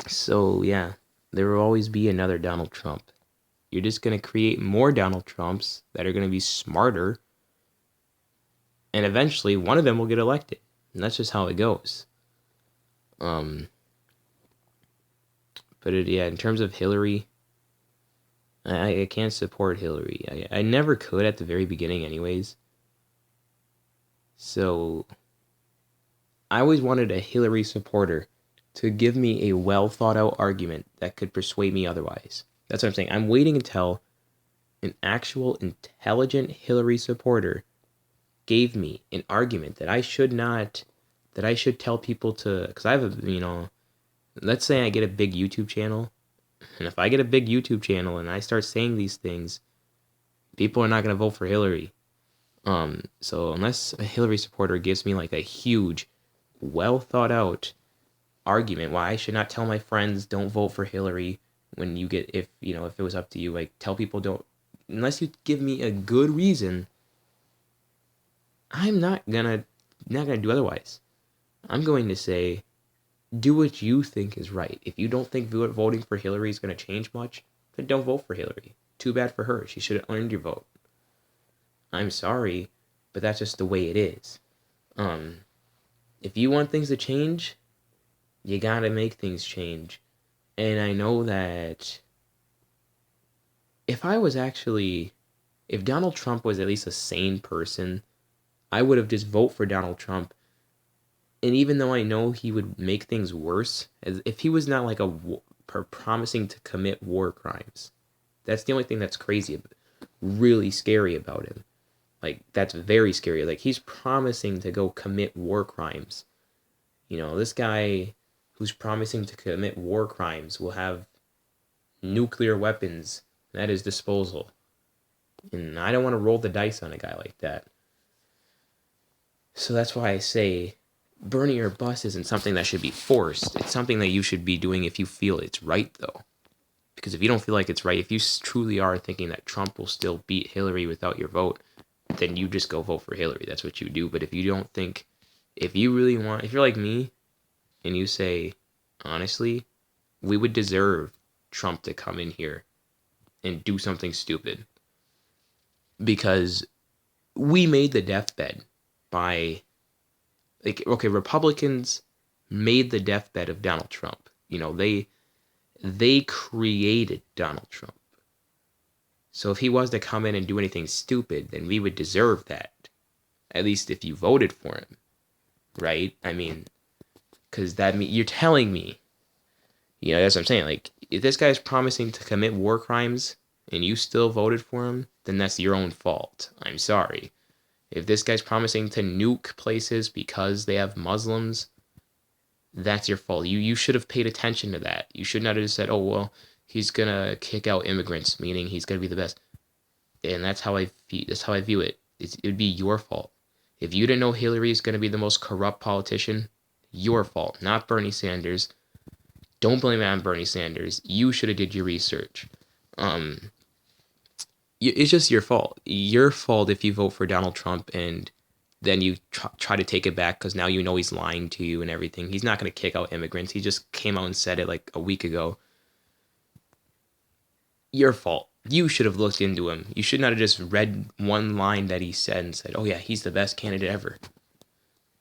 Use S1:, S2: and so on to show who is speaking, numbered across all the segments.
S1: So, yeah, there will always be another Donald Trump. You're just going to create more Donald Trumps that are going to be smarter, and eventually one of them will get elected. And that's just how it goes. Um, yeah, in terms of Hillary, I can't support Hillary. I never could at the very beginning, anyways. So I always wanted a Hillary supporter to give me a well thought out argument that could persuade me otherwise. That's what I'm saying. I'm waiting until an actual intelligent Hillary supporter gave me an argument that I should not, that I should tell people to, because I have let's say I get a big YouTube channel, and if I get a big YouTube channel and I start saying these things, people are not going to vote for Hillary. So unless a Hillary supporter gives me like a huge, well thought out argument why I should not tell my friends don't vote for Hillary when you get, if it was up to you, like tell people don't, unless you give me a good reason, I'm not gonna do otherwise. I'm going to say, do what you think is right. If you don't think voting for Hillary is going to change much, then don't vote for Hillary. Too bad for her. She should have earned your vote. I'm sorry, but that's just the way it is. If you want things to change, you gotta make things change. And I know that if Donald Trump was at least a sane person, I would have just vote for Donald Trump. And even though I know he would make things worse, as if he was not like promising to commit war crimes, that's the only thing that's crazy, really scary about him. Like, that's very scary. Like, he's promising to go commit war crimes. This guy who's promising to commit war crimes will have nuclear weapons at his disposal. And I don't want to roll the dice on a guy like that. So that's why I say burning your bus isn't something that should be forced. It's something that you should be doing if you feel it's right, though. Because if you don't feel like it's right, if you truly are thinking that Trump will still beat Hillary without your vote, then you just go vote for Hillary. That's what you do. But if you don't think, if you're like me, and you say, honestly, we would deserve Trump to come in here and do something stupid. Because we made the deathbed by, Republicans made the deathbed of Donald Trump. They created Donald Trump. So if he was to come in and do anything stupid, then we would deserve that. At least if you voted for him, right? I mean, because you're telling me, that's what I'm saying. Like, if this guy's promising to commit war crimes and you still voted for him, then that's your own fault. I'm sorry. If this guy's promising to nuke places because they have Muslims, that's your fault. You should have paid attention to that. You should not have just said, oh, well, he's going to kick out immigrants, meaning he's going to be the best. And that's how I view it. It would be your fault. If you didn't know Hillary is going to be the most corrupt politician, your fault, not Bernie Sanders. Don't blame it on Bernie Sanders. You should have did your research. It's just your fault. Your fault if you vote for Donald Trump and then you try to take it back because now you know he's lying to you and everything. He's not going to kick out immigrants. He just came out and said it like a week ago. Your fault. You should have looked into him. You should not have just read one line that he said and said, oh yeah, he's the best candidate ever.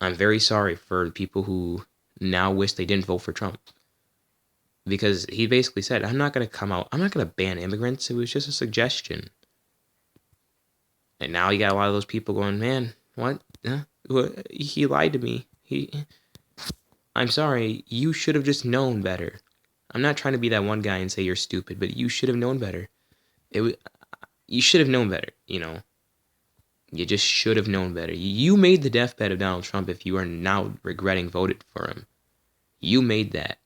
S1: I'm very sorry for people who now wish they didn't vote for Trump. Because he basically said, I'm not going to ban immigrants. It was just a suggestion. And now you got a lot of those people going, man, what? He lied to me. I'm sorry. You should have just known better. I'm not trying to be that one guy and say you're stupid, but you should have known better. You should have known better, You just should have known better. You made the deathbed of Donald Trump if you are now regretting voting for him. You made that.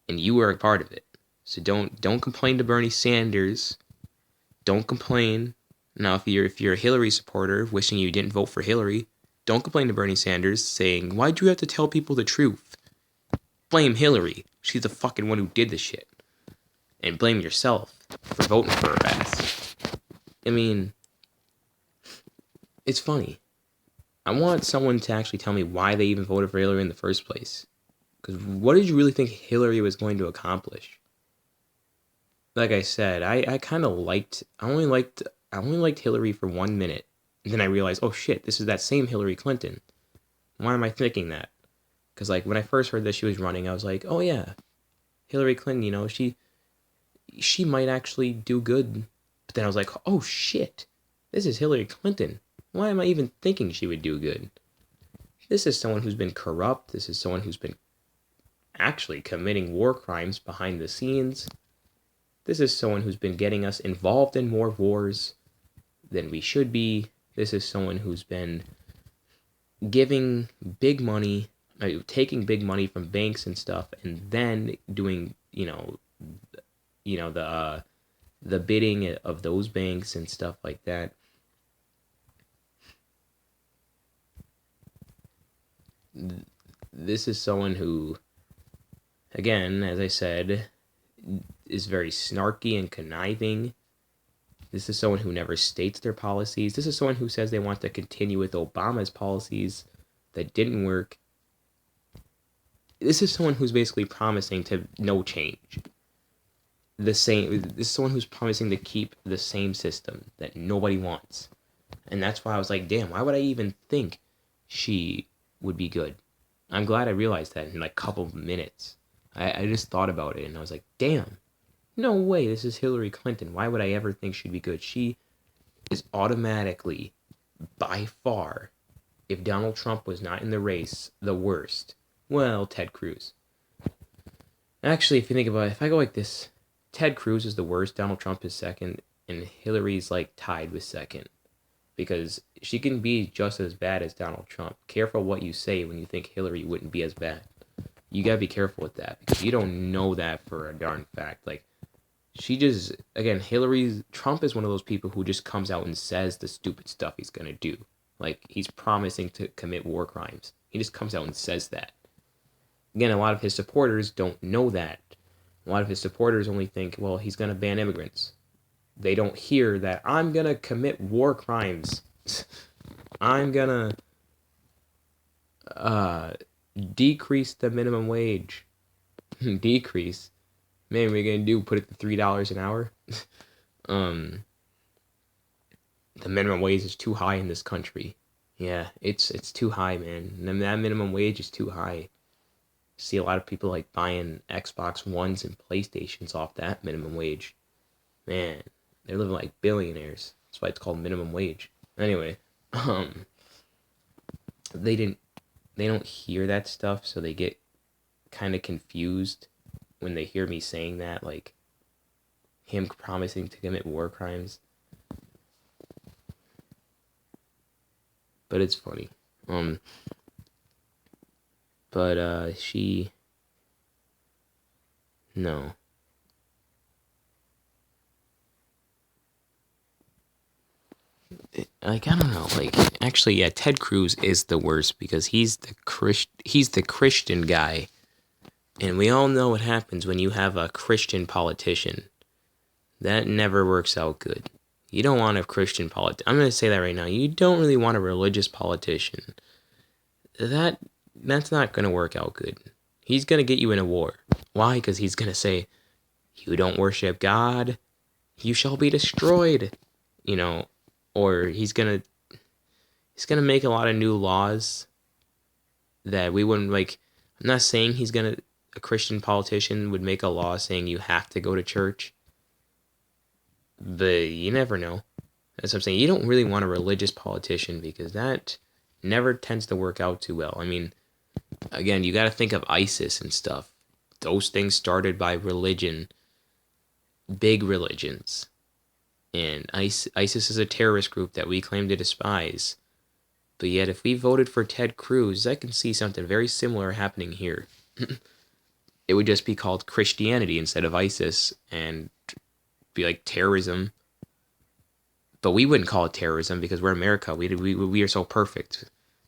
S1: And you were a part of it. So don't complain to Bernie Sanders. Don't complain. Now, if you're a Hillary supporter wishing you didn't vote for Hillary, don't complain to Bernie Sanders saying, why'd you have to tell people the truth? Blame Hillary. She's the fucking one who did the shit. And blame yourself for voting for her ass. I mean, it's funny. I want someone to actually tell me why they even voted for Hillary in the first place. Because what did you really think Hillary was going to accomplish? Like I said, I kind of liked, I only liked Hillary for 1 minute. And then I realized, oh shit, this is that same Hillary Clinton. Why am I thinking that? Because like when I first heard that she was running, I was like, oh yeah, Hillary Clinton, she might actually do good. But then I was like, oh shit, this is Hillary Clinton. Why am I even thinking she would do good? This is someone who's been corrupt. This is someone who's been actually committing war crimes behind the scenes. This is someone who's been getting us involved in more wars than we should be. This is someone who's been giving big money, taking big money from banks and stuff, and then doing, the bidding of those banks and stuff like that. This is someone who, again, as I said, is very snarky and conniving. This is someone who never states their policies. This is someone who says they want to continue with Obama's policies that didn't work. This is someone who's basically promising to no change. This is someone who's promising to keep the same system that nobody wants. And that's why I was like, damn, why would I even think she would be good? I'm glad I realized that in like a couple of minutes. I just thought about it and I was like, damn, no way, this is Hillary Clinton. Why would I ever think she'd be good? She is automatically, by far, if Donald Trump was not in the race, the worst. Well, Ted Cruz. Actually, if you think about it, if I go like this, Ted Cruz is the worst, Donald Trump is second, and Hillary's like tied with second. Because she can be just as bad as Donald Trump. Careful what you say when you think Hillary wouldn't be as bad. You gotta be careful with that, because you don't know that for a darn fact. Like, she just, again, Trump is one of those people who just comes out and says the stupid stuff he's gonna do. Like, he's promising to commit war crimes. He just comes out and says that. Again, a lot of his supporters don't know that. A lot of his supporters only think, well, he's gonna ban immigrants. They don't hear that I'm gonna commit war crimes. I'm gonna decrease the minimum wage. Decrease. Man, what are you gonna do? Put it to $3 an hour? The minimum wage is too high in this country. Yeah, it's too high, man. That minimum wage is too high. See a lot of people like buying Xbox Ones and PlayStations off that minimum wage. Man, they're living like billionaires. That's why it's called minimum wage. Anyway, they don't hear that stuff, so they get kind of confused when they hear me saying that, like him promising to commit war crimes. But it's funny. She, no. Like, I don't know, like, actually, yeah, Ted Cruz is the worst because he's the Christian guy. And we all know what happens when you have a Christian politician. That never works out good. You don't want a Christian politician. I'm going to say that right now. You don't really want a religious politician. That's not going to work out good. He's going to get you in a war. Why? Because he's going to say, you don't worship God, you shall be destroyed. Or he's going to make a lot of new laws that we wouldn't like. I'm not saying a Christian politician would make a law saying you have to go to church. But you never know. That's what I'm saying. You don't really want a religious politician because that never tends to work out too well. I mean, again, you got to think of ISIS and stuff. Those things started by religion, big religions. And ISIS is a terrorist group that we claim to despise. But yet, if we voted for Ted Cruz, I can see something very similar happening here. It would just be called Christianity instead of ISIS, and be like terrorism. But we wouldn't call it terrorism because we're America. We are so perfect.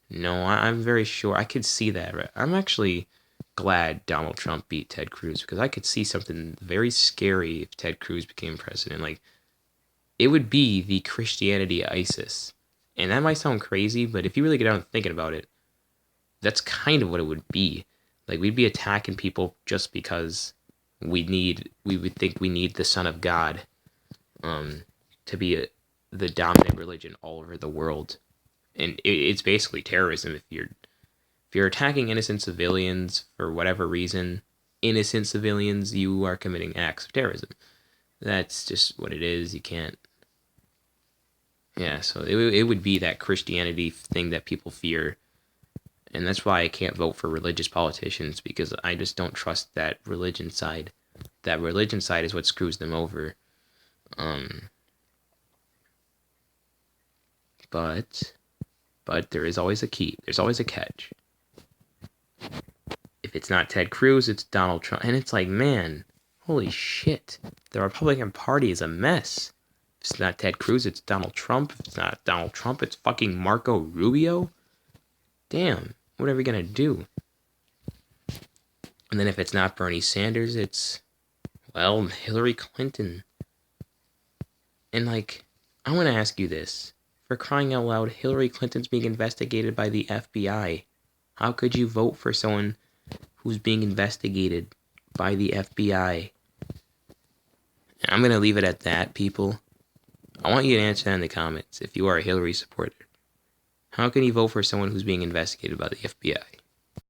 S1: No, I'm very sure. I could see that. I'm actually glad Donald Trump beat Ted Cruz because I could see something very scary if Ted Cruz became president. Like, it would be the Christianity ISIS. And that might sound crazy, but if you really get down to thinking about it, that's kind of what it would be. Like, we'd be attacking people just because we would think we need the Son of God to be the dominant religion all over the world. And it's basically terrorism if you're attacking innocent civilians for whatever reason. Innocent civilians, you are committing acts of terrorism. That's just what it is. You can't. Yeah, so it would be that Christianity thing that people fear. And that's why I can't vote for religious politicians, because I just don't trust that religion side. That religion side is what screws them over. But there is always a key. There's always a catch. If it's not Ted Cruz, it's Donald Trump. And it's like, man, holy shit. The Republican Party is a mess. If it's not Ted Cruz, it's Donald Trump. If it's not Donald Trump, it's fucking Marco Rubio. Damn, what are we gonna do? And then if it's not Bernie Sanders, it's, well, Hillary Clinton. And like, I want to ask you this. For crying out loud, Hillary Clinton's being investigated by the FBI. How could you vote for someone who's being investigated by the FBI? I'm going to leave it at that, people. I want you to answer that in the comments if you are a Hillary supporter. How can you vote for someone who's being investigated by the FBI?